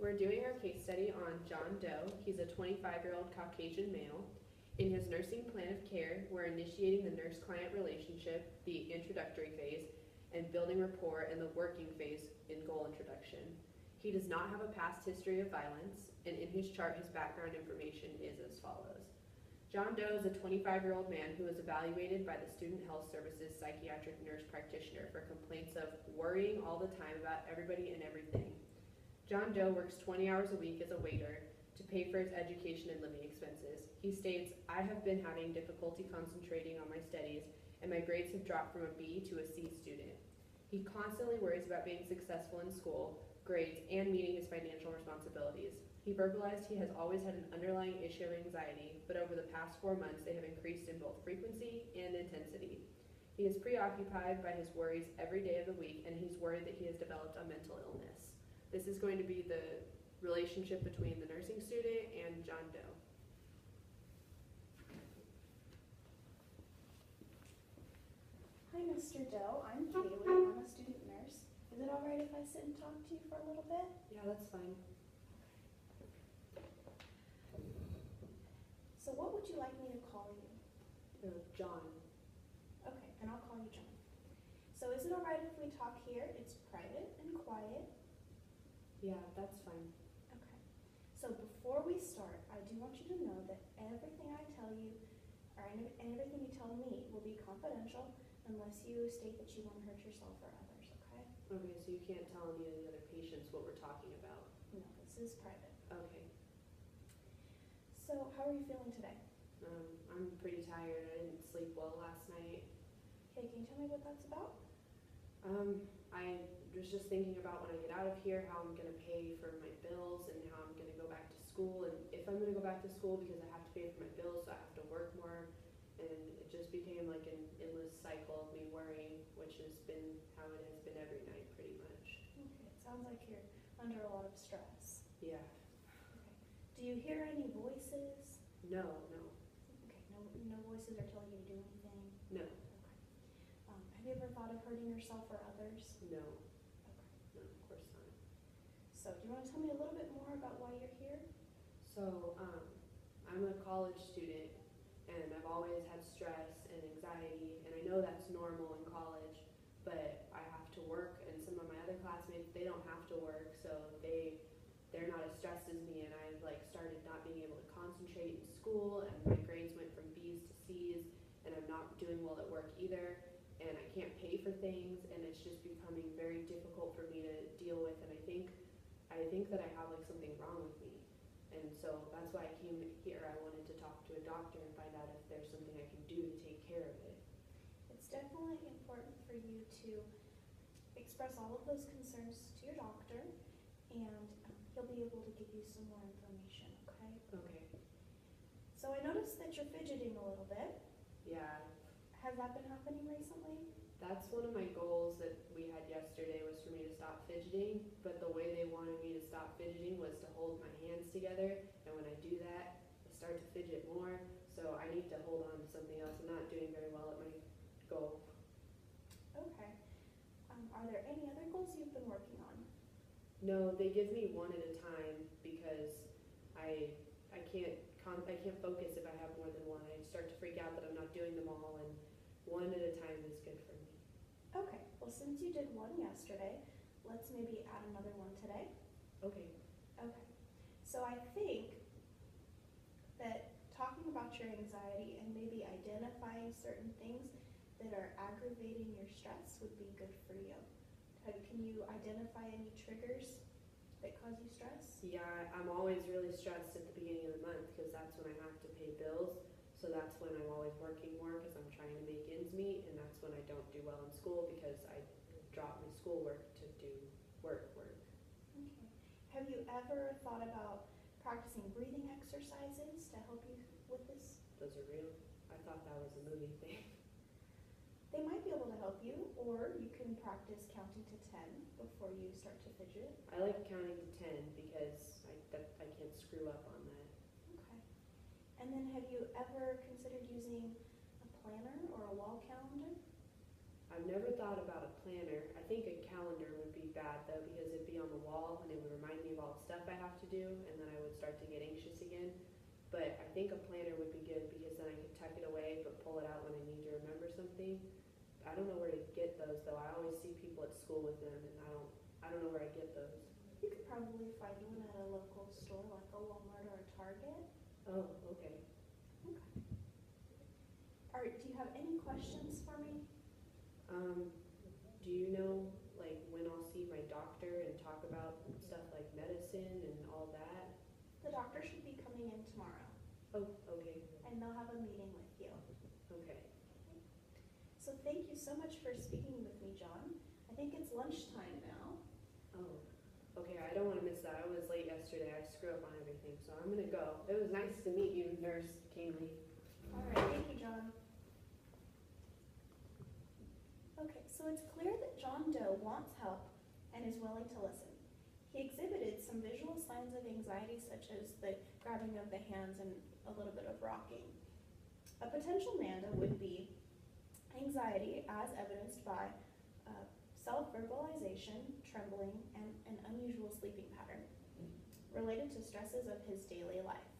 We're doing our case study on John Doe. He's a 25-year-old Caucasian male. In his nursing plan of care, we're initiating the nurse-client relationship, the introductory phase, and building rapport in the working phase in goal introduction. He does not have a past history of violence, and in his chart, his background information is as follows. John Doe is a 25-year-old man who was evaluated by the Student Health Services psychiatric nurse practitioner for complaints of worrying all the time about everybody and everything. John Doe works 20 hours a week as a waiter to pay for his education and living expenses. He states, "I have been having difficulty concentrating on my studies, and my grades have dropped from a B to a C student." He constantly worries about being successful in school, grades, and meeting his financial responsibilities. He verbalized he has always had an underlying issue of anxiety, but over the past 4 months they have increased in both frequency and intensity. He is preoccupied by his worries every day of the week, and he's worried that he has developed a mental illness. This is going to be the relationship between the nursing student and John Doe. Hi, Mr. Doe. I'm Kaylee. I'm a student nurse. Is it all right if I sit and talk to you for a little bit? Yeah, that's fine. So what would you like me to call you? John. Okay, then I'll call you John. So is it all right if we talk here? It's private and quiet. Yeah, that's fine. Okay. So before we start, I do want you to know that everything I tell you, or everything you tell me, will be confidential unless you state that you won't hurt yourself or others, okay? Okay, so you can't tell any of the other patients what we're talking about? No, this is private. Okay. So how are you feeling today? I'm pretty tired. I didn't sleep well last night. Okay, can you tell me what that's about? I was just thinking about when I get out of here how I'm going to pay for my bills and how I'm going to go back to school, and if I'm going to go back to school because I have to pay for my bills, so I have to work more, and it just became like an endless cycle of me worrying, which has been how it has been every night pretty much. Okay, it sounds like you're under a lot of stress. Yeah. Okay. Do you hear any voices? No. Okay, no voices are telling you to do anything? No. Have you ever thought of hurting yourself or others? No. Okay. No, of course not. So do you want to tell me a little bit more about why you're here? So, I'm a college student, and I've always had stress and anxiety, and I know that's normal in college, but I have to work, and some of my other classmates, they don't have to work, so they're not as stressed as me, and I've started not being able to concentrate in school, and my grades went from B's to C's, and I'm not doing well at work either, and I can't pay for things, and it's just becoming very difficult for me to deal with, and I think that I have something wrong with me. And so that's why I came here. I wanted to talk to a doctor and find out if there's something I can do to take care of it. It's definitely important for you to express all of those concerns to your doctor, and he'll be able to give you some more information, okay? Okay. So I noticed that you're fidgeting a little bit. Yeah. Has that been happening recently? That's one of my goals that we had yesterday, was for me to stop fidgeting, but the way they wanted me to stop fidgeting was to hold my hands together, and when I do that, I start to fidget more, so I need to hold on to something else. I'm not doing very well at my goal. Okay. Are there any other goals you've been working on? No, they give me one at a time because I can't focus if I have more than one. I start to freak out that I'm not doing them all, and one at a time is good for me. Okay, well since you did one yesterday, let's maybe add another one today. Okay. Okay, so I think that talking about your anxiety and maybe identifying certain things that are aggravating your stress would be good for you. Can you identify any triggers that cause you stress? Yeah, I'm always really stressed at the beginning of the month because that's when I have to pay bills. So that's when I'm always working more because I'm trying to make ends meet, and that's when I don't do well in school because I drop my schoolwork to do work. Okay. Have you ever thought about practicing breathing exercises to help you with this? Those are real? I thought that was a movie thing. They might be able to help you, or you can practice counting to 10 before you start to fidget. I like counting to 10 because I can't screw up on that. Okay. And then have you ever considered using a planner or a wall calendar? I've never thought about a planner. I think a calendar would be bad though because it'd be on the wall and it would remind me of all the stuff stuff I have to do, and then I would start to get anxious again. But I think a planner would be good because then I could tuck it away but pull it out when I need to remember something. I don't know where to get those though. I always see people at school with them, and I don't know where I get those. You could probably find one at a local store like a Walmart or a Target. Oh, okay. Okay. Do you have any questions for me? Do you know like when I'll see my doctor and talk about stuff like medicine and all that? The doctor should be coming in tomorrow, Oh, okay, and they'll have a meeting with you. okay. So thank you so much for speaking with me, John. I think it's lunchtime now. Oh, okay, I don't want to miss that. I was late yesterday. I screw up on everything, so I'm gonna go. It was nice to meet you, Nurse Kaylee. All right, thank you, John. Okay, so it's clear that John Doe wants help and is willing to listen. He exhibited some visual signs of anxiety, such as the grabbing of the hands and a little bit of rocking. A potential NANDA would be anxiety as evidenced by self-verbalization, trembling, and an unusual sleeping pattern related to stresses of his daily life.